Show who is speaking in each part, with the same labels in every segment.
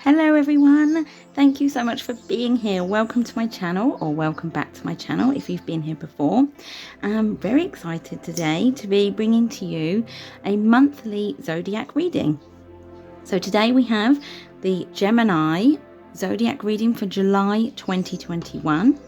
Speaker 1: Hello everyone, thank you so much for being here. Welcome to my channel, or welcome back to my channel if you've been here before. I'm very excited today to be bringing to you a monthly zodiac reading. So today we have the Gemini zodiac reading for July 2021.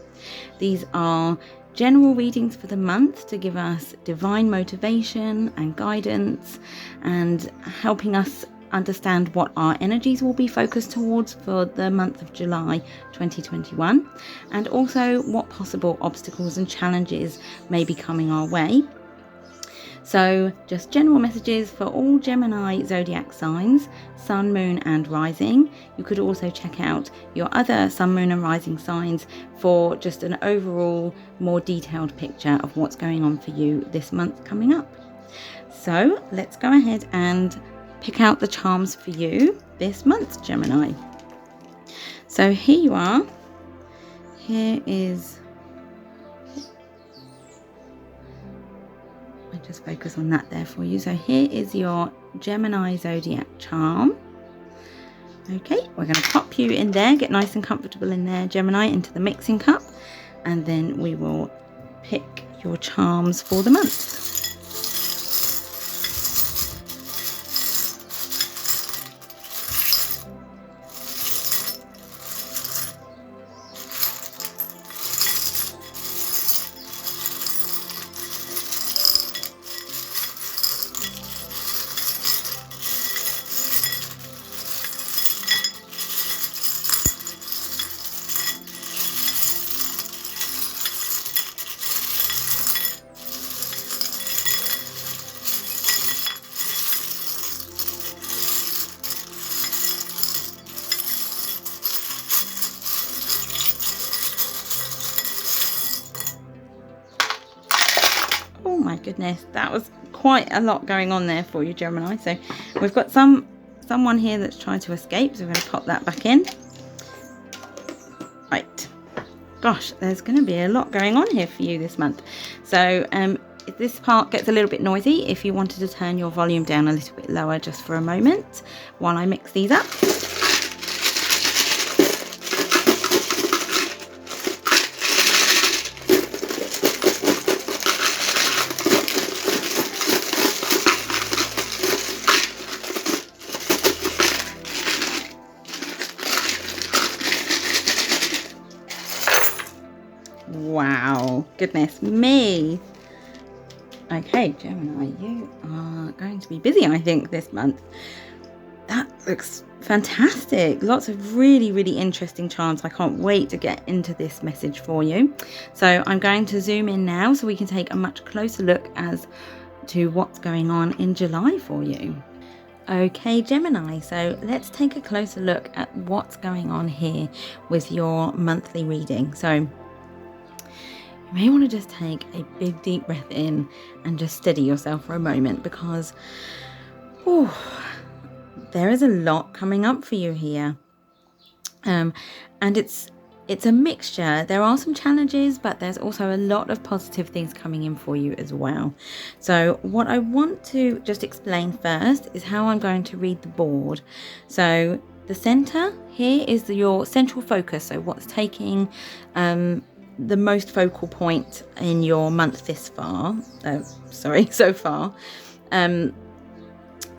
Speaker 1: These are general readings for the month to give us divine motivation and guidance and helping us understand what our energies will be focused towards for the month of July 2021, and also what possible obstacles and challenges may be coming our way. So just general messages for all Gemini zodiac signs, sun, moon and rising. You could also check out your other sun, moon and rising signs for just an overall more detailed picture of what's going on for you this month coming up. So let's go ahead and pick out the charms for you this month, Gemini. So here you are. Here is, I just focus on that there for you. So here is your Gemini zodiac charm. Okay, we're going to pop you in there, get nice and comfortable in there, Gemini, into the mixing cup, and then we will pick your charms for the month. Oh my goodness, that was quite a lot going on there for you, Gemini. So we've got someone here that's trying to escape, so we're going to pop that back in. Right, gosh, there's going to be a lot going on here for you this month. So if this part gets a little bit noisy, if you wanted to turn your volume down a little bit lower just for a moment while I mix these up. Wow, goodness me. Okay, Gemini, you are going to be busy, I think, this month. That looks fantastic. Lots of really, really interesting charms. I can't wait to get into this message for you. So I'm going to zoom in now so we can take a much closer look as to what's going on in July for you. Okay, Gemini, so let's take a closer look at what's going on here with your monthly reading. So you may want to just take a big deep breath in and just steady yourself for a moment, because there is a lot coming up for you here. And it's a mixture. There are some challenges, but there's also a lot of positive things coming in for you as well. So what I want to just explain first is how I'm going to read the board. So the center here is your central focus. So what's taking the most focal point in your month so far.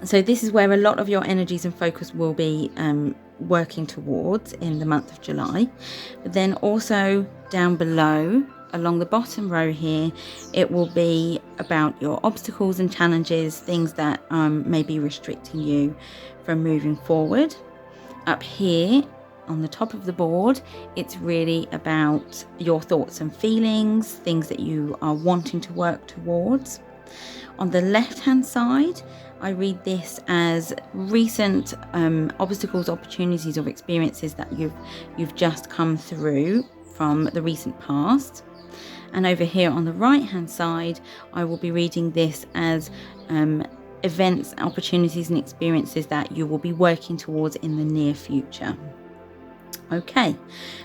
Speaker 1: So this is where a lot of your energies and focus will be working towards in the month of July. But then also down below, along the bottom row here, it will be about your obstacles and challenges, things that may be restricting you from moving forward. Up here on the top of the board, it's really about your thoughts and feelings, things that you are wanting to work towards. On the left hand side, I read this as recent obstacles, opportunities or experiences that you've just come through from the recent past. And over here on the right hand side, I will be reading this as events, opportunities and experiences that you will be working towards in the near future. Okay,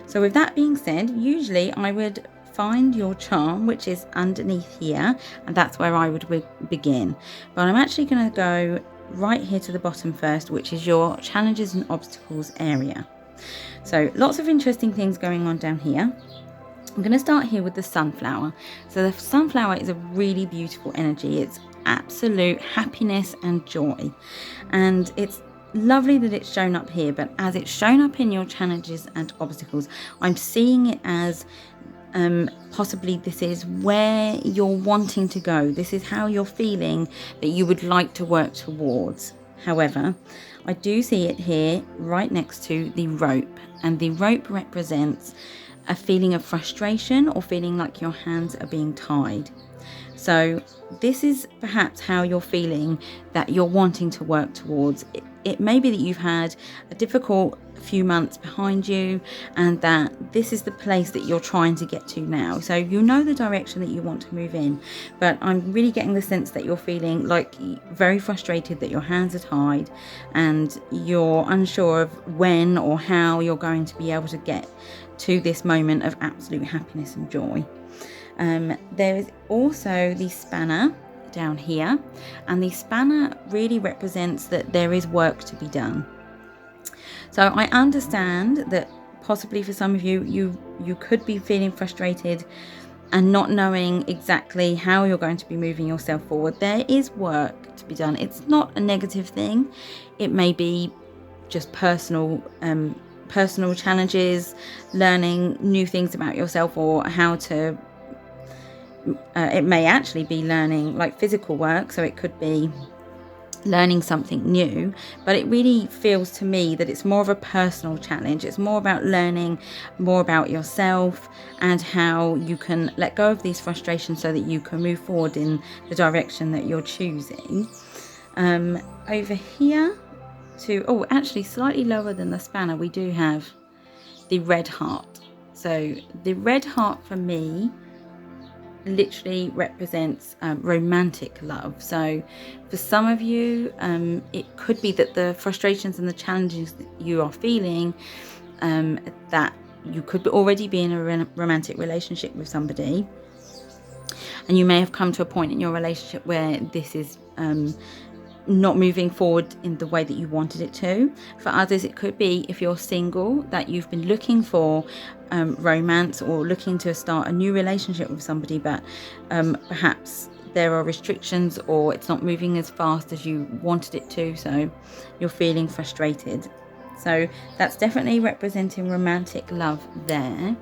Speaker 1: so with that being said, usually I would find your charm, which is underneath here, and that's where I would begin. But I'm actually going to go right here to the bottom first, which is your challenges and obstacles area. So lots of interesting things going on down here. I'm going to start here with the sunflower. So the sunflower is a really beautiful energy. It's absolute happiness and joy, and it's lovely that it's shown up here, but as it's shown up in your challenges and obstacles, I'm seeing it as possibly this is where you're wanting to go. This is how you're feeling that you would like to work towards. However, I do see it here right next to the rope, and the rope represents a feeling of frustration or feeling like your hands are being tied. So this is perhaps how you're feeling that you're wanting to work towards. It may be that you've had a difficult few months behind you, and that this is the place that you're trying to get to now. So you know the direction that you want to move in, but I'm really getting the sense that you're feeling like very frustrated, that your hands are tied and you're unsure of when or how you're going to be able to get to this moment of absolute happiness and joy. There is also the spanner down here, and the spanner really represents that there is work to be done. So I understand that possibly for some of you, you could be feeling frustrated and not knowing exactly how you're going to be moving yourself forward. There is work to be done. It's not a negative thing. It may be just personal challenges, learning new things about yourself, or how to it may actually be learning like physical work, so it could be learning something new, but it really feels to me that it's more of a personal challenge. It's more about learning more about yourself and how you can let go of these frustrations so that you can move forward in the direction that you're choosing. Over here to actually slightly lower than the spanner, we do have the red heart. So the red heart for me literally represents romantic love. So for some of you, it could be that the frustrations and the challenges that you are feeling, that you could already be in a romantic relationship with somebody, and you may have come to a point in your relationship where this is not moving forward in the way that you wanted it to. For others, it could be, if you're single, that you've been looking for romance or looking to start a new relationship with somebody, but perhaps there are restrictions or it's not moving as fast as you wanted it to, so you're feeling frustrated. So that's definitely representing romantic love there.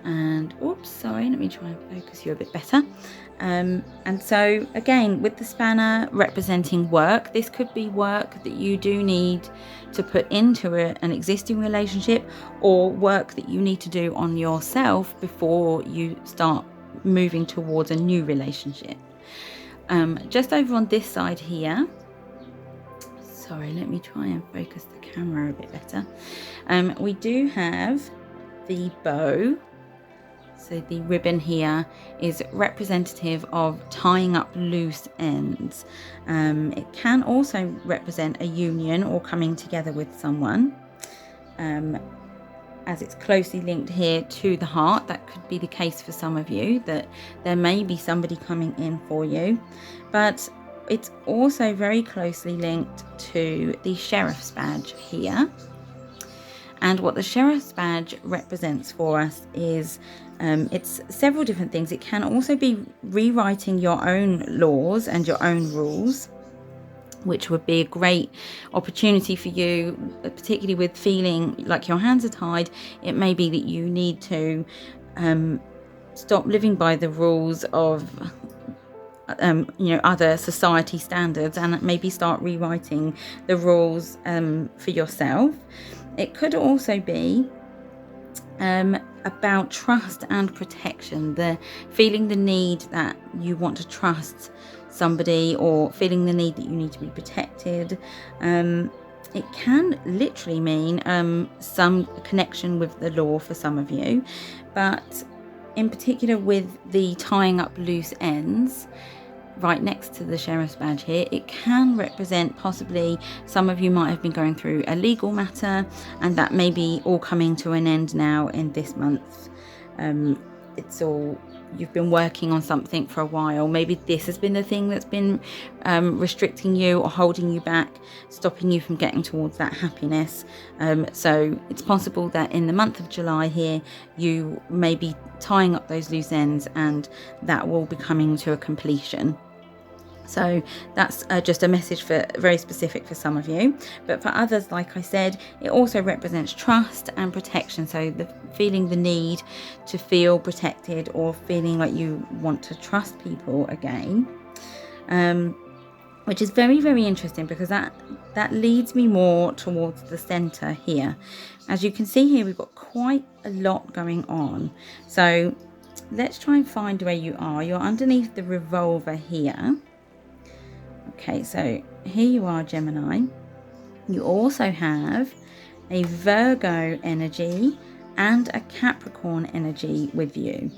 Speaker 1: And let me try and focus you a bit better. And so again, with the spanner representing work, this could be work that you do need to put into an existing relationship, or work that you need to do on yourself before you start moving towards a new relationship. Just over on this side here, let me try and focus the camera a bit better. We do have the bow. So the ribbon here is representative of tying up loose ends. It can also represent a union or coming together with someone. As it's closely linked here to the heart, that could be the case for some of you, that there may be somebody coming in for you. But it's also very closely linked to the sheriff's badge here. And what the sheriff's badge represents for us is it's several different things. It can also be rewriting your own laws and your own rules, which would be a great opportunity for you, particularly with feeling like your hands are tied. It may be that you need to stop living by the rules of other society standards, and maybe start rewriting the rules for yourself. It could also be about trust and protection, feeling the need that you want to trust somebody, or feeling the need that you need to be protected. It can literally mean some connection with the law for some of you, but in particular with the tying up loose ends right next to the sheriff's badge here, it can represent possibly some of you might have been going through a legal matter, and that may be all coming to an end now in this month. It's all you've been working on something for a while. Maybe this has been the thing that's been restricting you or holding you back, stopping you from getting towards that happiness. So it's possible that in the month of July here, you may be tying up those loose ends, and that will be coming to a completion. So that's just a message for very specific for some of you, but for others, like I said, it also represents trust and protection. So the feeling the need to feel protected, or feeling like you want to trust people again, which is very, very interesting, because that leads me more towards the center here. As you can see here, we've got quite a lot going on. So let's try and find where you are. You're underneath the revolver here. Okay, so here you are, Gemini. You also have a Virgo energy and a Capricorn energy with you.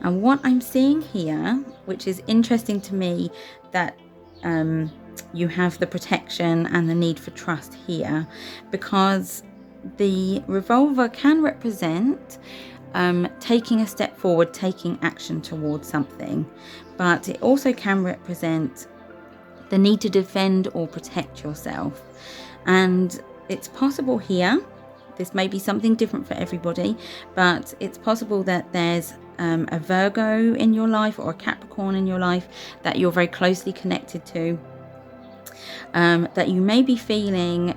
Speaker 1: And what I'm seeing here, which is interesting to me, that you have the protection and the need for trust here, because the revolver can represent taking a step forward, taking action towards something, but it also can represent the need to defend or protect yourself. And it's possible here, this may be something different for everybody, but it's possible that there's a Virgo in your life or a Capricorn in your life that you're very closely connected to, that you may be feeling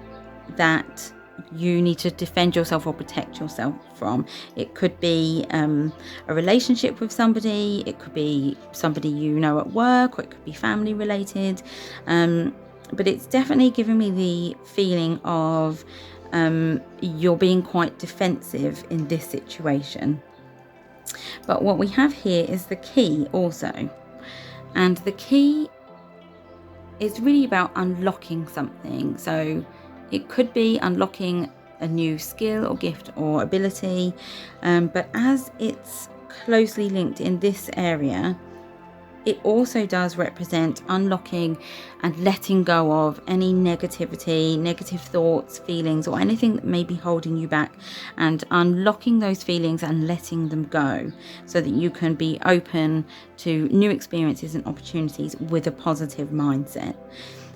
Speaker 1: that you need to defend yourself or protect yourself from. It could be a relationship with somebody, it could be somebody you know at work, or it could be family related, but it's definitely giving me the feeling of you're being quite defensive in this situation. But what we have here is the key also, and the key is really about unlocking something. So it could be unlocking a new skill or gift or ability, but as it's closely linked in this area, it also does represent unlocking and letting go of any negativity, negative thoughts, feelings, or anything that may be holding you back, and unlocking those feelings and letting them go so that you can be open to new experiences and opportunities with a positive mindset.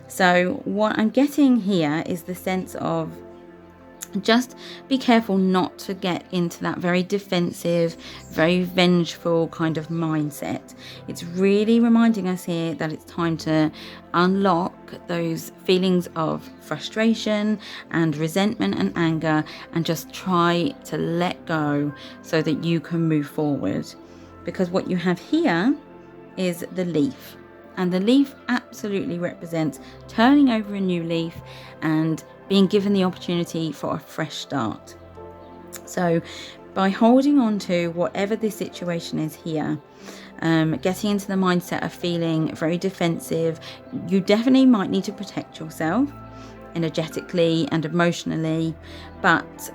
Speaker 1: So what I'm getting here is the sense of just be careful not to get into that very defensive, very vengeful kind of mindset. It's really reminding us here that it's time to unlock those feelings of frustration and resentment and anger, and just try to let go so that you can move forward. Because what you have here is the leaf. And the leaf absolutely represents turning over a new leaf and being given the opportunity for a fresh start. So by holding on to whatever this situation is here, getting into the mindset of feeling very defensive, you definitely might need to protect yourself energetically and emotionally, but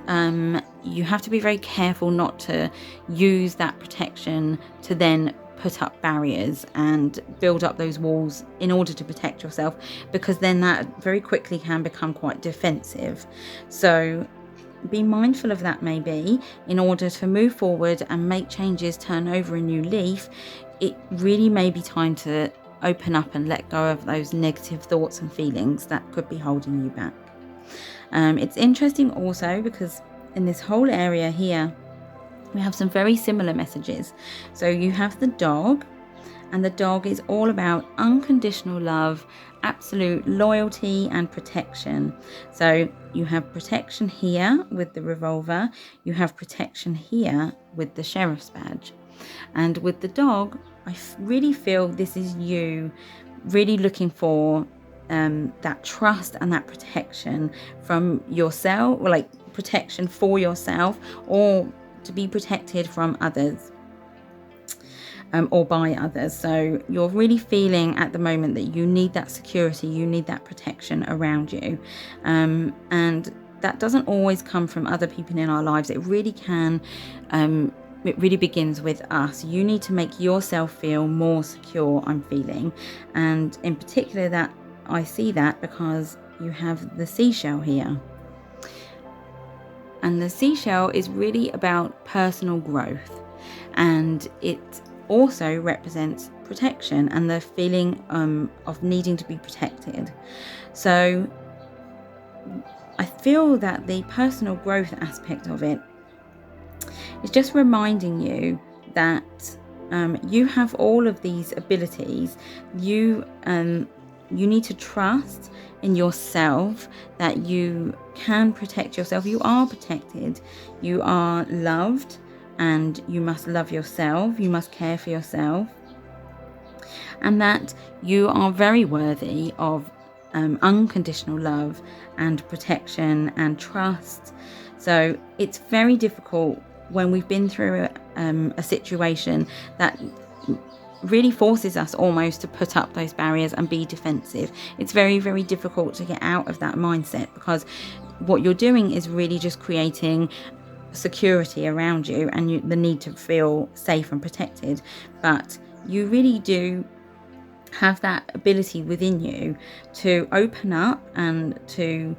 Speaker 1: you have to be very careful not to use that protection to then put up barriers and build up those walls in order to protect yourself, because then that very quickly can become quite defensive. So be mindful of that. Maybe in order to move forward and make changes, turn over a new leaf, it really may be time to open up and let go of those negative thoughts and feelings that could be holding you back. It's interesting also because in this whole area here we have some very similar messages. So you have the dog, and the dog is all about unconditional love, absolute loyalty and protection. So you have protection here with the revolver, you have protection here with the sheriff's badge, and with the dog I really feel this is you really looking for that trust and that protection from yourself, or like protection for yourself, or to be protected from others, or by others. So you're really feeling at the moment that you need that security, you need that protection around you, and that doesn't always come from other people in our lives. It really can, it really begins with us. You need to make yourself feel more secure, I'm feeling. And in particular, that I see that because you have the seashell here. And the seashell is really about personal growth. and it also represents protection and the feeling of needing to be protected. So I feel that the personal growth aspect of it is just reminding you that you have all of these abilities. You need to trust in yourself that you can protect yourself. You are protected, you are loved, and you must love yourself. You must care for yourself, and that you are very worthy of unconditional love and protection and trust. So it's very difficult when we've been through a situation that really forces us almost to put up those barriers and be defensive. It's very, very difficult to get out of that mindset, because what you're doing is really just creating security around you and the need to feel safe and protected. But you really do have that ability within you to open up and to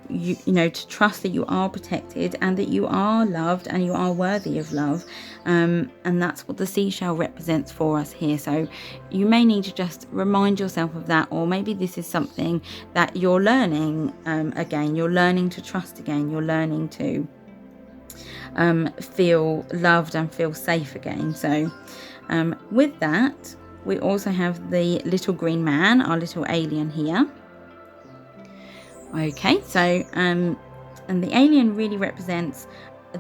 Speaker 1: to trust that you are protected and that you are loved and you are worthy of love, and that's what the seashell represents for us here. So you may need to just remind yourself of that, or maybe this is something that you're learning again. You're learning to trust again. You're learning to feel loved and feel safe again. So with that, we also have the little green man, our little alien here. Okay, so and the alien really represents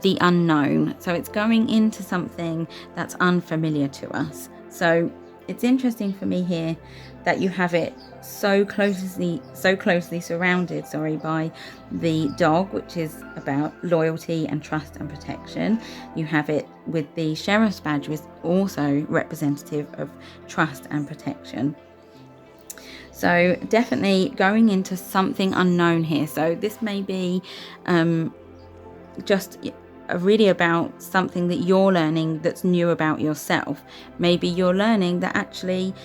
Speaker 1: the unknown. So it's going into something that's unfamiliar to us. So it's interesting for me here that you have it so closely surrounded, by the dog, which is about loyalty and trust and protection. You have it with the sheriff's badge, which is also representative of trust and protection. So definitely going into something unknown here. So this may be just really about something that you're learning that's new about yourself. Maybe you're learning that actually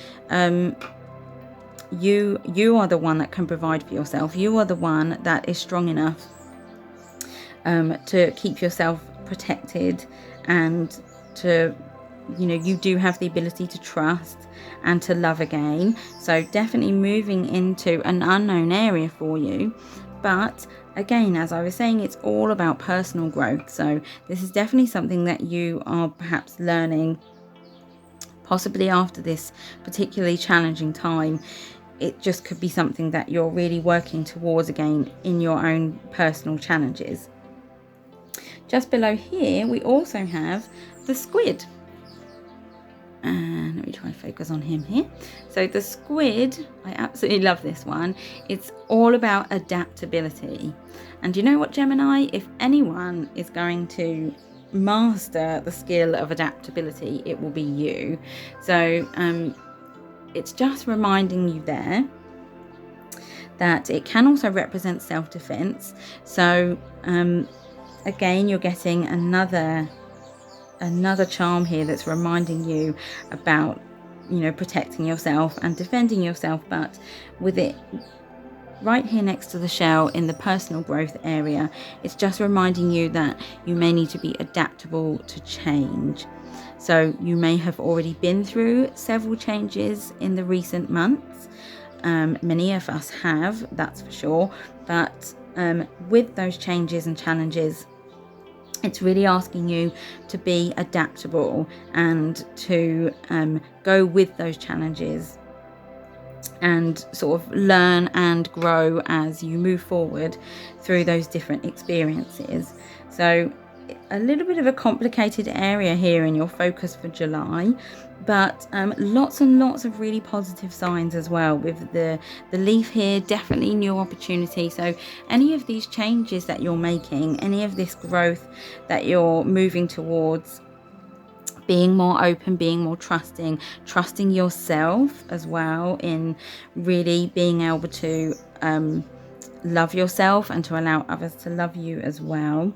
Speaker 1: you are the one that can provide for yourself. You are the one that is strong enough to keep yourself protected, and to you do have the ability to trust and to love again. So definitely moving into an unknown area for you. But again, as I was saying, it's all about personal growth. So this is definitely something that you are perhaps learning, possibly after this particularly challenging time. It just could be something that you're really working towards again in your own personal challenges. Just below here, we also have the squid. And let me try and focus on him here. So the squid, I absolutely love this one. It's all about adaptability. And you know what, Gemini? If anyone is going to master the skill of adaptability, it will be you. So it's just reminding you there that it can also represent self-defense. So again, you're getting another charm here that's reminding you about protecting yourself and defending yourself, but with it right here next to the shell in the personal growth area, it's just reminding you that you may need to be adaptable to change. So you may have already been through several changes in the recent months. Many of us have, that's for sure. But with those changes and challenges, it's really asking you to be adaptable and to go with those challenges and sort of learn and grow as you move forward through those different experiences. So a little bit of a complicated area here in your focus for July, but lots and lots of really positive signs as well. With the leaf here, definitely new opportunity. So any of these changes that you're making, any of this growth that you're moving towards, being more open, being more trusting yourself as well, in really being able to love yourself and to allow others to love you as well.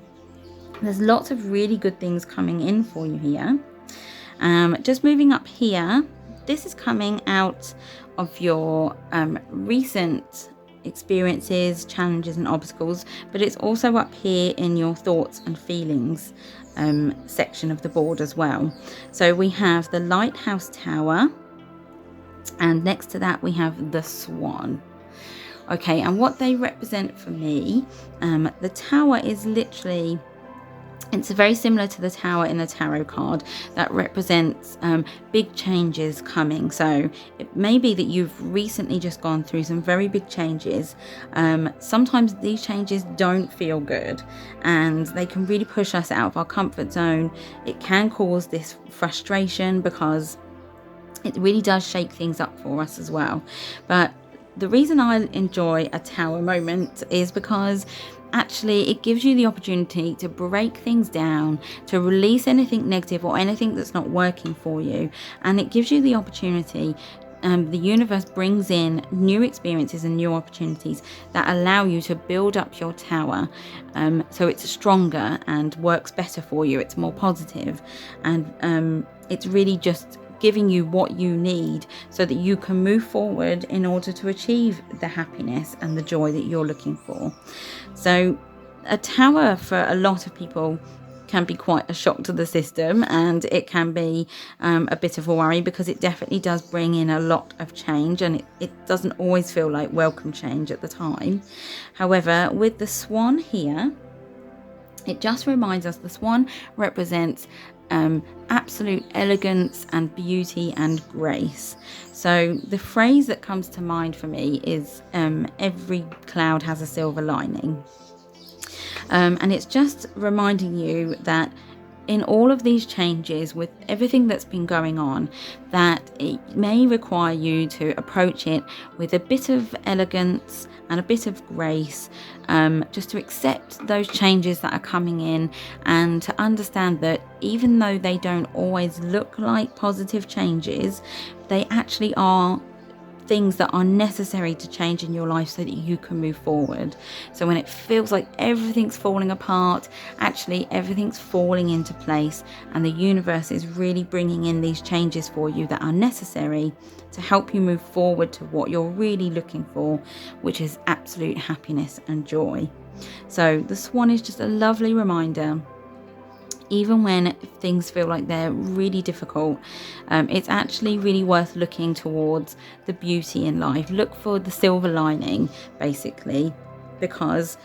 Speaker 1: There's lots of really good things coming in for you here. Just moving up here, this is coming out of your recent experiences, challenges and obstacles, but it's also up here in your thoughts and feelings. section of the board as well. So we have the Lighthouse Tower, and next to that we have the Swan. Okay, and what they represent for me, the tower is literally, it's very similar to the tower in the tarot card that represents big changes coming. So it may be that you've recently just gone through some very big changes. Sometimes these changes don't feel good and they can really push us out of our comfort zone. It can cause this frustration because it really does shake things up for us as well. But the reason I enjoy a tower moment is because actually it gives you the opportunity to break things down, to release anything negative or anything that's not working for you. And it gives you the opportunity, the universe brings in new experiences and new opportunities that allow you to build up your tower, so it's stronger and works better for you. It's more positive, and it's really just giving you what you need so that you can move forward in order to achieve the happiness and the joy that you're looking for. So a tower for a lot of people can be quite a shock to the system, and it can be a bit of a worry because it definitely does bring in a lot of change, and it doesn't always feel like welcome change at the time. However, with the Swan here, it just reminds us the Swan represents absolute elegance and beauty and grace. So the phrase that comes to mind for me is every cloud has a silver lining, and it's just reminding you that in all of these changes, with everything that's been going on, that it may require you to approach it with a bit of elegance and a bit of grace, just to accept those changes that are coming in, and to understand that even though they don't always look like positive changes, they actually are things that are necessary to change in your life so that you can move forward. So when it feels like everything's falling apart, actually everything's falling into place, and the universe is really bringing in these changes for you that are necessary to help you move forward to what you're really looking for, which is absolute happiness and joy. So the Swan is just a lovely reminder, even when things feel like they're really difficult, it's actually really worth looking towards the beauty in life. Look for the silver lining, basically, because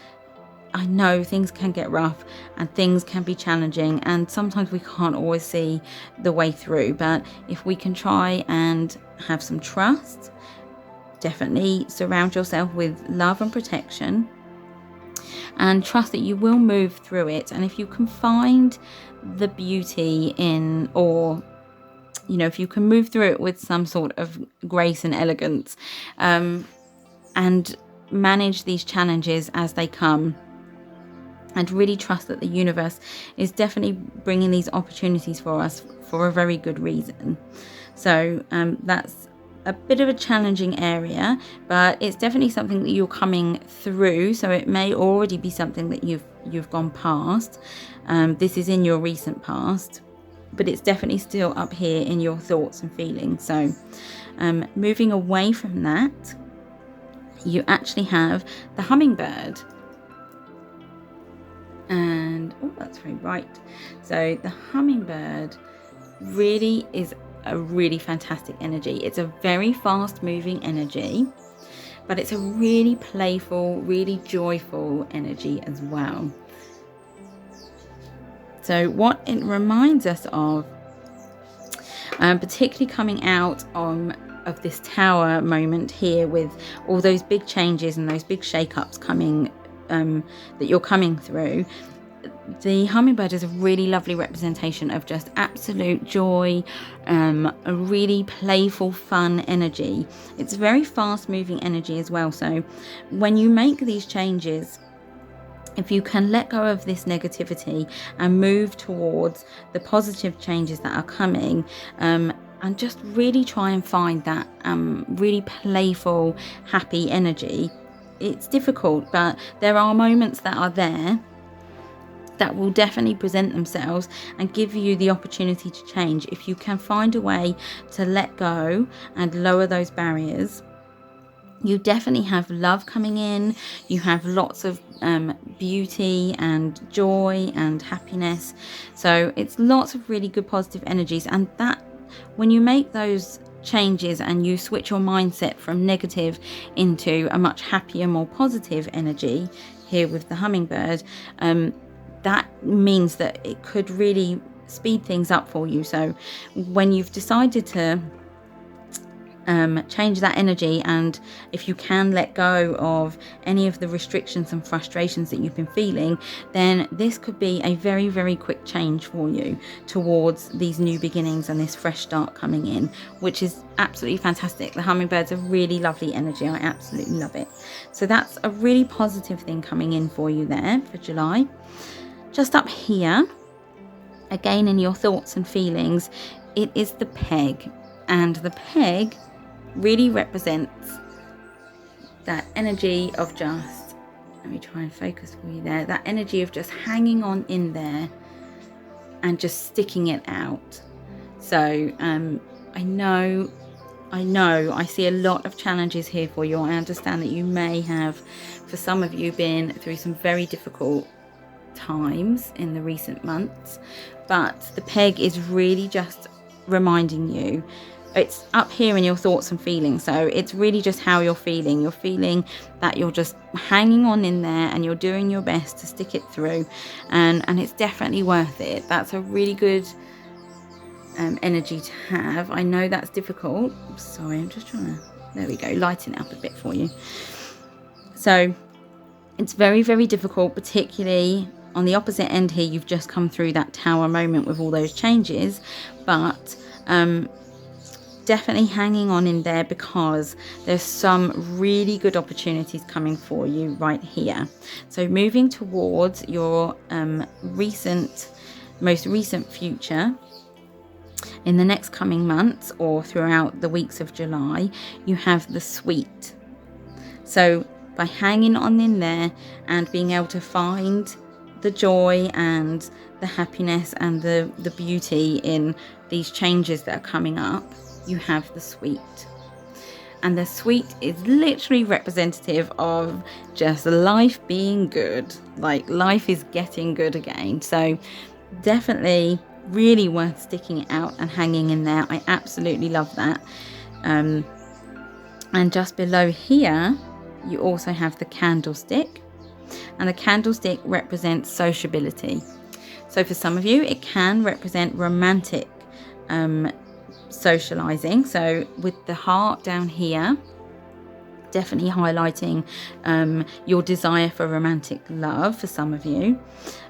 Speaker 1: I know things can get rough and things can be challenging, and sometimes we can't always see the way through. But if we can try and have some trust, definitely surround yourself with love and protection, and trust that you will move through it. And if you can find the beauty in, or if you can move through it with some sort of grace and elegance, and manage these challenges as they come, and really trust that the universe is definitely bringing these opportunities for us for a very good reason. So that's a bit of a challenging area, but it's definitely something that you're coming through. So it may already be something that you've gone past. This is in your recent past, but it's definitely still up here in your thoughts and feelings. So moving away from that, you actually have the hummingbird. And that's very bright. So the hummingbird really is a really fantastic energy. It's a very fast moving energy, but it's a really playful, really joyful energy as well. So what it reminds us of, particularly coming out of this tower moment here, with all those big changes and those big shake-ups coming, that you're coming through, the hummingbird is a really lovely representation of just absolute joy, a really playful, fun energy. It's very fast moving energy as well. So when you make these changes, if you can let go of this negativity and move towards the positive changes that are coming, and just really try and find that really playful, happy energy. It's difficult, but there are moments that are there that will definitely present themselves and give you the opportunity to change. If you can find a way to let go and lower those barriers You definitely have love coming in. You have lots of beauty and joy and happiness. So it's lots of really good positive energies. And that, when you make those changes and you switch your mindset from negative into a much happier, more positive energy here with the hummingbird, that means that it could really speed things up for you. So when you've decided to change that energy, and if you can let go of any of the restrictions and frustrations that you've been feeling, then this could be a very, very quick change for you towards these new beginnings and this fresh start coming in, which is absolutely fantastic. The hummingbirds are really lovely energy. I absolutely love it. So that's a really positive thing coming in for you there for July. Just up here, again in your thoughts and feelings, it is the peg, and the peg really represents that energy of just, let me try and focus for you there, that energy of just hanging on in there and just sticking it out. So I know I see a lot of challenges here for you. I understand that you may have, for some of you, been through some very difficult times in the recent months, but the peg is really just reminding you, it's up here in your thoughts and feelings, so it's really just how you're feeling. You're feeling that you're just hanging on in there and you're doing your best to stick it through, and it's definitely worth it. That's a really good energy to have. I know that's difficult. Sorry, I'm just trying to, there we go, lighten it up a bit for you. So it's very, very difficult, particularly on the opposite end here. You've just come through that tower moment with all those changes, but definitely hanging on in there, because there's some really good opportunities coming for you right here. So moving towards your most recent future in the next coming months, or throughout the weeks of July, you have the sweet. So by hanging on in there and being able to find the joy and the happiness and the beauty in these changes that are coming up, you have the sweet. And the sweet is literally representative of just life being good, like life is getting good again. So definitely really worth sticking it out and hanging in there. I absolutely love that. And just below here you also have the candlestick, and the candlestick represents sociability. So for some of you it can represent romantic socializing. So with the heart down here, definitely highlighting your desire for romantic love for some of you.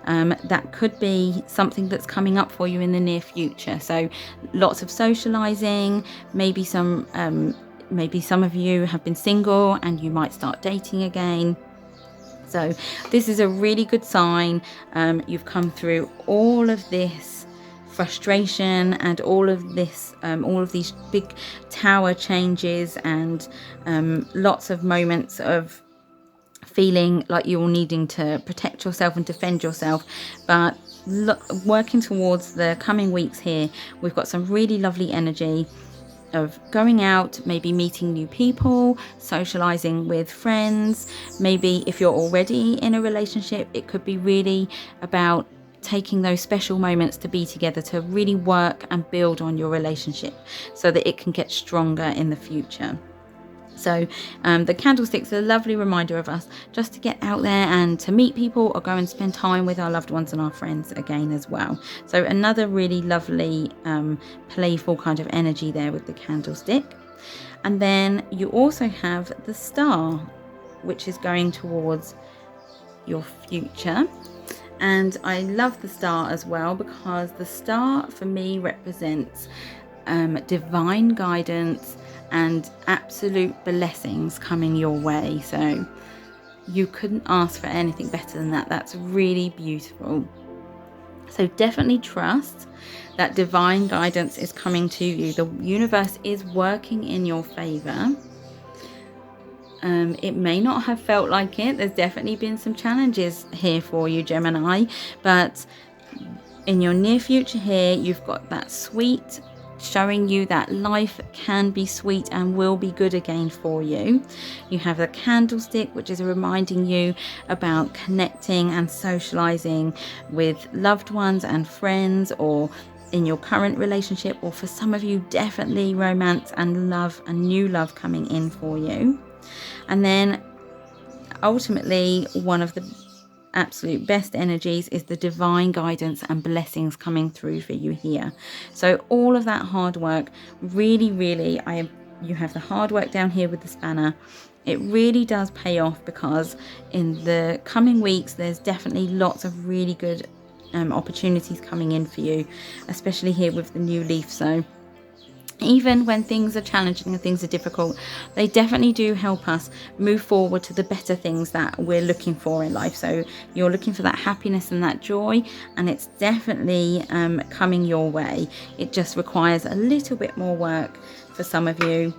Speaker 1: That could be something that's coming up for you in the near future. So lots of socializing, maybe some of you have been single and you might start dating again. So this is a really good sign. You've come through all of this frustration and all of these big tower changes, and lots of moments of feeling like you're needing to protect yourself and defend yourself. But look, working towards the coming weeks here, we've got some really lovely energy of going out, maybe meeting new people, socializing with friends. Maybe if you're already in a relationship, it could be really about taking those special moments to be together, to really work and build on your relationship so that it can get stronger in the future. So the candlestick's a lovely reminder of us just to get out there and to meet people, or go and spend time with our loved ones and our friends again as well. So another really lovely playful kind of energy there with the candlestick. And then you also have the star, which is going towards your future. And I love the star as well, because the star for me represents divine guidance and absolute blessings coming your way. So you couldn't ask for anything better than that. That's really beautiful. So definitely trust that divine guidance is coming to you. The universe is working in your favor. It may not have felt like it. There's definitely been some challenges here for you, Gemini, but in your near future here, you've got that sweet showing you that life can be sweet and will be good again for you. You have the candlestick, which is reminding you about connecting and socializing with loved ones and friends, or in your current relationship, or for some of you definitely romance and love and new love coming in for you. And then ultimately, one of the absolute best energies is the divine guidance and blessings coming through for you here. So all of that hard work, really, you have the hard work down here with the spanner. It really does pay off, because in the coming weeks there's definitely lots of really good opportunities coming in for you, especially here with the new leaf. So even when things are challenging and things are difficult, they definitely do help us move forward to the better things that we're looking for in life. So you're looking for that happiness and that joy, and it's definitely coming your way. It just requires a little bit more work for some of you.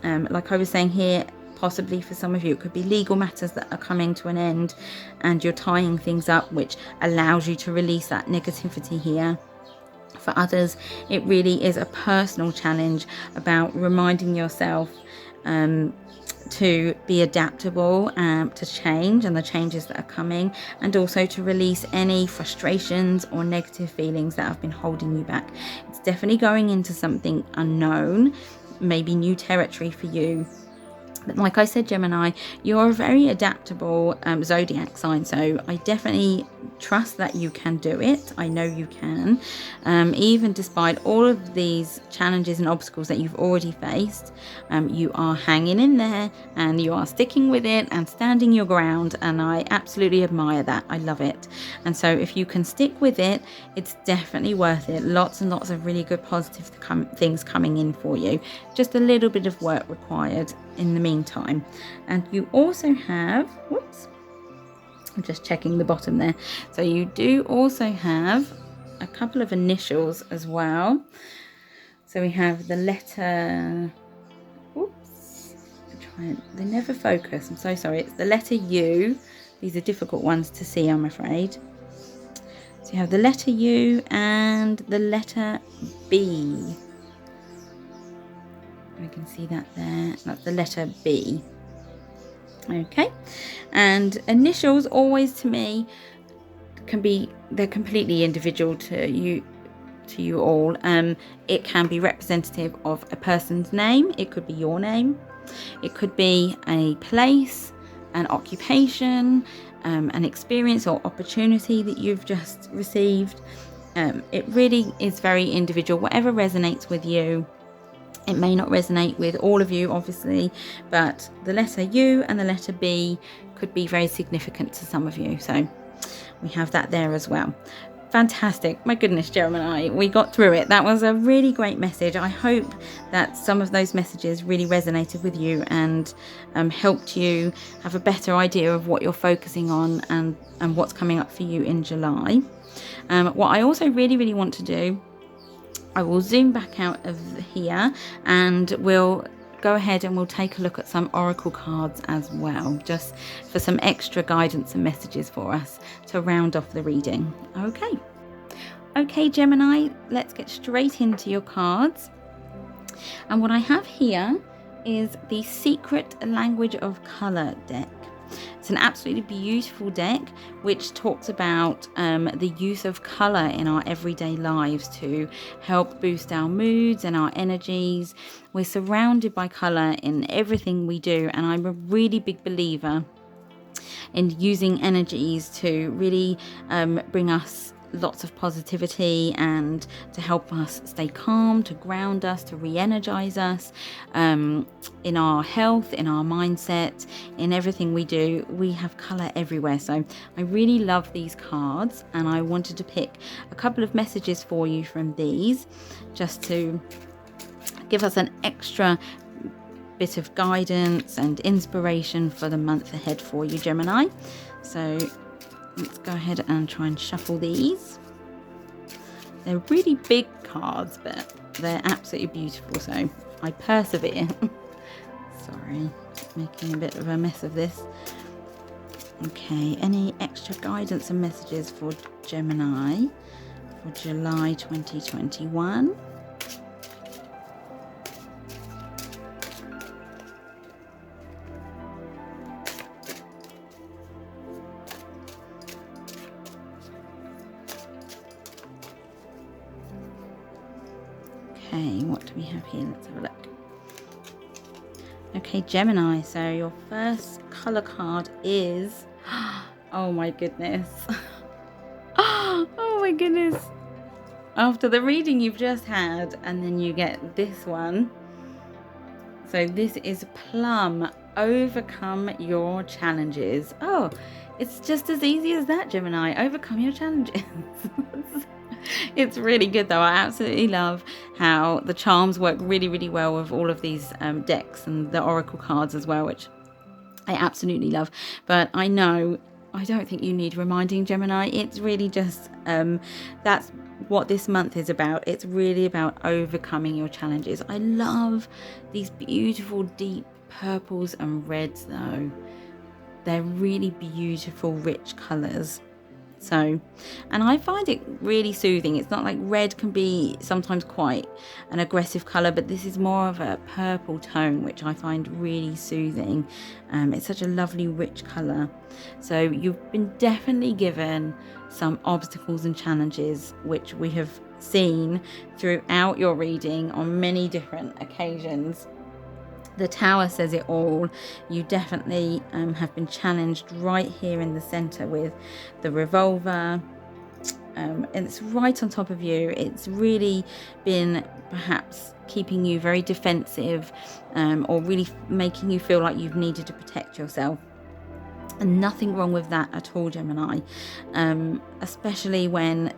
Speaker 1: Like I was saying here, possibly for some of you it could be legal matters that are coming to an end and you're tying things up, which allows you to release that negativity here. For others, it really is a personal challenge about reminding yourself to be adaptable to change and the changes that are coming, and also to release any frustrations or negative feelings that have been holding you back. It's definitely going into something unknown, maybe new territory for you. But like I said, Gemini, you're a very adaptable zodiac sign, so I definitely trust that you can do it. I know you can. Even despite all of these challenges and obstacles that you've already faced, you are hanging in there and you are sticking with it and standing your ground, and I absolutely admire that. I love it. And so if you can stick with it, it's definitely worth it. Lots and lots of really good positive things coming in for you. Just a little bit of work required in the meantime. And you also have, whoops, I'm just checking the bottom there. So you do also have a couple of initials as well. So we have the letter, whoops, they never focus, I'm so sorry. It's the letter U. These are difficult ones to see, I'm afraid. So you have the letter U and the letter B. We can see that there. That's the letter B. Okay, and initials always, to me, they're completely individual to you all. It can be representative of a person's name. It could be your name. It could be a place, an occupation, an experience or opportunity that you've just received. It really is very individual. Whatever resonates with you. It may not resonate with all of you, obviously, but the letter U and the letter B could be very significant to some of you. So we have that there as well. Fantastic. My goodness, Gemini, we got through it. That was a really great message. I hope that some of those messages really resonated with you and helped you have a better idea of what you're focusing on and what's coming up for you in July. What I also really want to do, I will zoom back out of here and we'll go ahead and we'll take a look at some oracle cards as well, just for some extra guidance and messages for us to round off the reading. Okay, Gemini, let's get straight into your cards. And what I have here is the Secret Language of Color deck. It's an absolutely beautiful deck which talks about the use of colour in our everyday lives to help boost our moods and our energies. We're surrounded by colour in everything we do, and I'm a really big believer in using energies to really bring us lots of positivity and to help us stay calm, to ground us, to re-energize us in our health, in our mindset, in everything we do. We have color everywhere, so I really love these cards, and I wanted to pick a couple of messages for you from these just to give us an extra bit of guidance and inspiration for the month ahead for you, Gemini. So let's go ahead and try and shuffle these. They're really big cards, but they're absolutely beautiful, so I persevere. Sorry, making a bit of a mess of this. Okay, any extra guidance and messages for Gemini for July 2021? Okay, what do we have here? Let's have a look. Okay, Gemini, so your first color card is, oh my goodness. Oh my goodness. After the reading you've just had, and then you get this one. So this is Plum, overcome your challenges. Oh, it's just as easy as that, Gemini. Overcome your challenges. It's really good though. I absolutely love how the charms work really, really well with all of these decks and the oracle cards as well, which I absolutely love. But I don't think you need reminding, Gemini. It's really just that's what this month is about. It's really about overcoming your challenges. I love these beautiful deep purples and reds though. They're really beautiful, rich colors. So, and I find it really soothing. It's not like red can be sometimes quite an aggressive color, but this is more of a purple tone, which I find really soothing. It's such a lovely rich color. So you've been definitely given some obstacles and challenges, which we have seen throughout your reading on many different occasions. The Tower says it all. You definitely have been challenged right here in the center with the revolver. And it's right on top of you. It's really been perhaps keeping you very defensive, or really making you feel like you've needed to protect yourself. And nothing wrong with that at all, Gemini. Especially when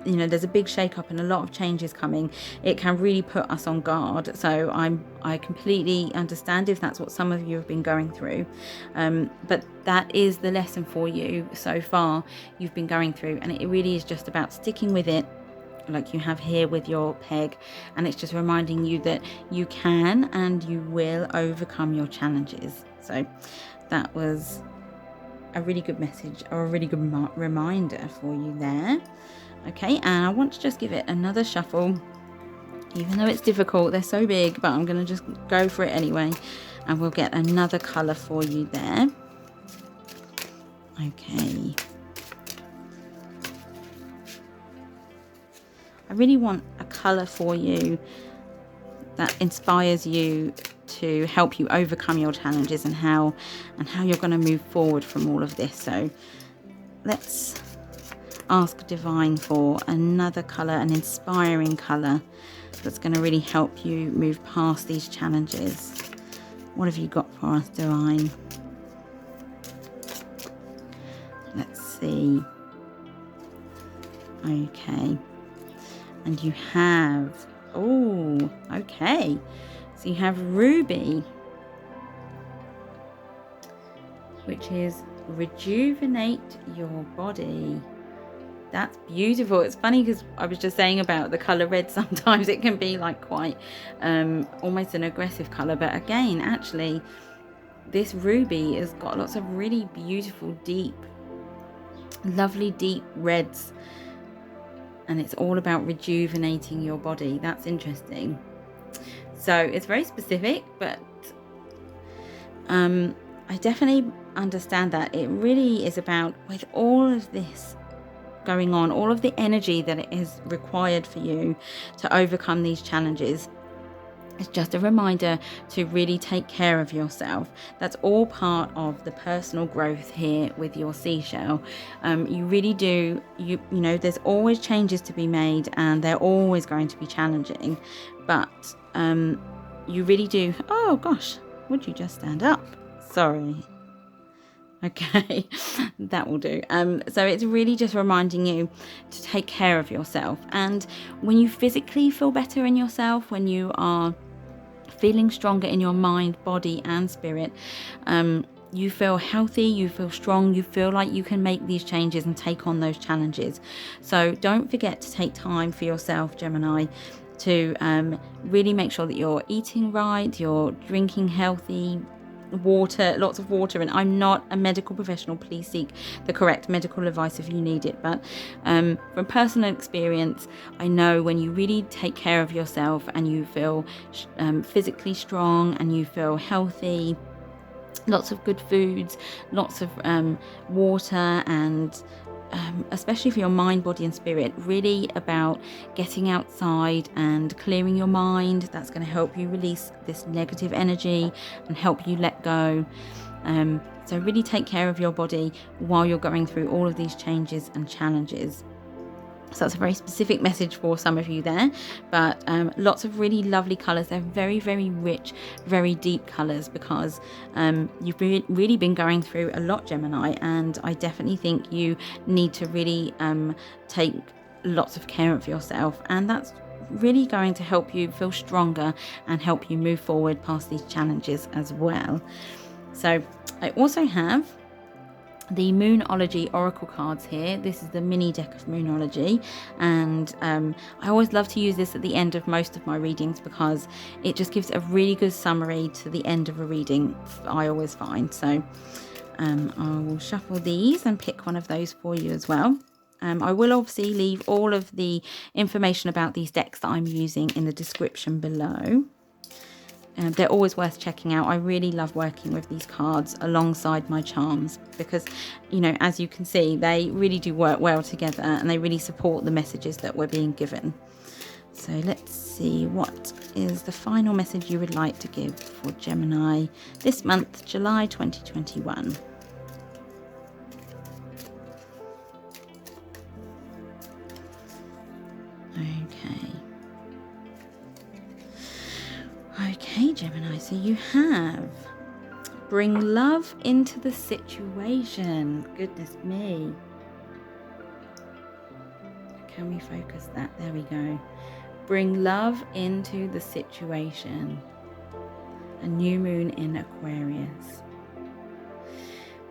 Speaker 1: there's a big shake-up and a lot of changes coming. It can really put us on guard. So I completely understand if that's what some of you have been going through. But that is the lesson for you so far you've been going through. And it really is just about sticking with it, like you have here with your peg. And it's just reminding you that you can and you will overcome your challenges. So that was a really good message, or a really good reminder for you there. Okay, and I want to just give it another shuffle, even though it's difficult. They're so big, but I'm going to just go for it anyway, and we'll get another colour for you there. Okay. I really want a colour for you that inspires you to help you overcome your challenges and how you're going to move forward from all of this. So let's ask Divine for another colour, an inspiring colour that's going to really help you move past these challenges. What have you got for us, Divine? Let's see. Okay. And you have, oh, okay. So you have Ruby, which is rejuvenate your body. That's beautiful. It's funny because I was just saying about the colour red. Sometimes it can be like quite almost an aggressive colour. But again, actually, this ruby has got lots of really beautiful, deep, lovely, deep reds. And it's all about rejuvenating your body. That's interesting. So it's very specific, but I definitely understand that. It really is about, with all of this going on, all of the energy that it is required for you to overcome these challenges, it's just a reminder to really take care of yourself. That's all part of the personal growth here with your seashell. You really do, you know, there's always changes to be made, and they're always going to be challenging, but you really do. Oh gosh, would you just stand up? Sorry. Okay, that will do. So it's really just reminding you to take care of yourself. And when you physically feel better in yourself, when you are feeling stronger in your mind, body and spirit, you feel healthy, you feel strong, you feel like you can make these changes and take on those challenges. So don't forget to take time for yourself, Gemini, to really make sure that you're eating right, you're drinking healthy water, lots of water. And I'm not a medical professional, please seek the correct medical advice if you need it, but from personal experience, I know when you really take care of yourself and you feel physically strong and you feel healthy, lots of good foods, lots of water and especially for your mind, body and spirit, really about getting outside and clearing your mind. That's going to help you release this negative energy and help you let go. So really take care of your body while you're going through all of these changes and challenges. So that's a very specific message for some of you there, but lots of really lovely colours. They're very, very rich, very deep colours, because you've really been going through a lot, Gemini, and I definitely think you need to really take lots of care of yourself, and that's really going to help you feel stronger and help you move forward past these challenges as well. So I also have the Moonology Oracle cards here. This is the mini deck of Moonology, and I always love to use this at the end of most of my readings because it just gives a really good summary to the end of a reading, I always find. So I will shuffle these and pick one of those for you as well. I will obviously leave all of the information about these decks that I'm using in the description below. They're always worth checking out. I really love working with these cards alongside my charms because, you know, as you can see, they really do work well together and they really support the messages that we're being given. So let's see, what is the final message you would like to give for Gemini this month, July 2021? Okay, Gemini, so you have bring love into the situation. Goodness me. Can we focus that? There we go. Bring love into the situation. A new moon in Aquarius.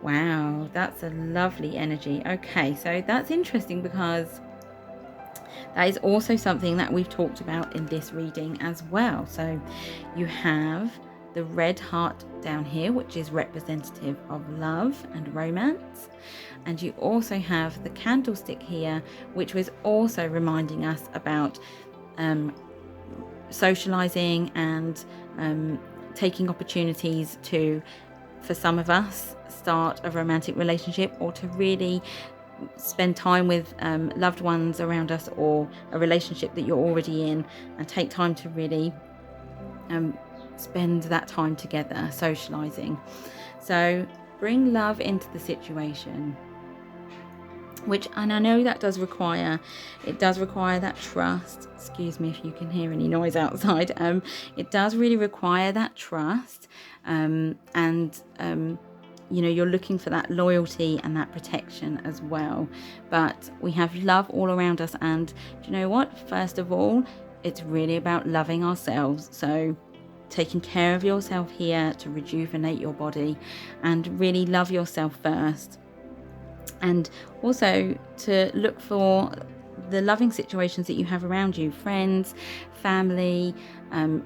Speaker 1: Wow, that's a lovely energy. Okay, so that's interesting because that is also something that we've talked about in this reading as well. So you have the red heart down here, which is representative of love and romance. And you also have the candlestick here, which was also reminding us about socializing and taking opportunities to, for some of us, start a romantic relationship or to really spend time with loved ones around us or a relationship that you're already in, and take time to really spend that time together socializing. So bring love into the situation, which, and I know that does require that trust. Excuse me if you can hear any noise outside. It does really require that trust, and you know, you're looking for that loyalty and that protection as well. But we have love all around us, and do you know what? First of all, it's really about loving ourselves. So taking care of yourself here to rejuvenate your body and really love yourself first. And also to look for the loving situations that you have around you, friends, family.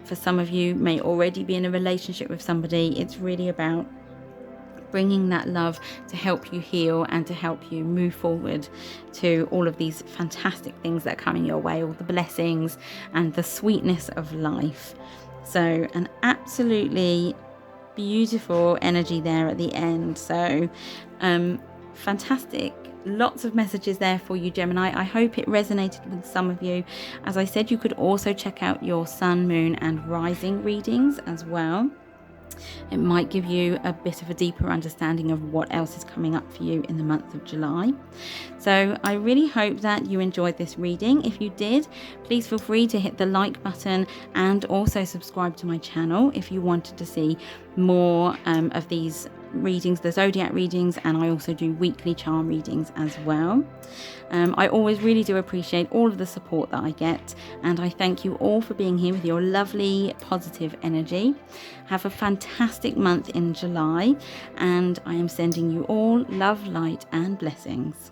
Speaker 1: For some of you may already be in a relationship with somebody. It's really about bringing that love to help you heal and to help you move forward to all of these fantastic things that are coming your way, all the blessings and the sweetness of life. So an absolutely beautiful energy there at the end. So fantastic. Lots of messages there for you, Gemini. I hope it resonated with some of you. As I said, you could also check out your sun, moon and rising readings as well. It might give you a bit of a deeper understanding of what else is coming up for you in the month of July. So I really hope that you enjoyed this reading. If you did, please feel free to hit the like button and also subscribe to my channel if you wanted to see more of these readings, the Zodiac readings, and I also do weekly charm readings as well. I always really do appreciate all of the support that I get, and I thank you all for being here with your lovely positive energy. Have a fantastic month in July, and I am sending you all love, light and blessings.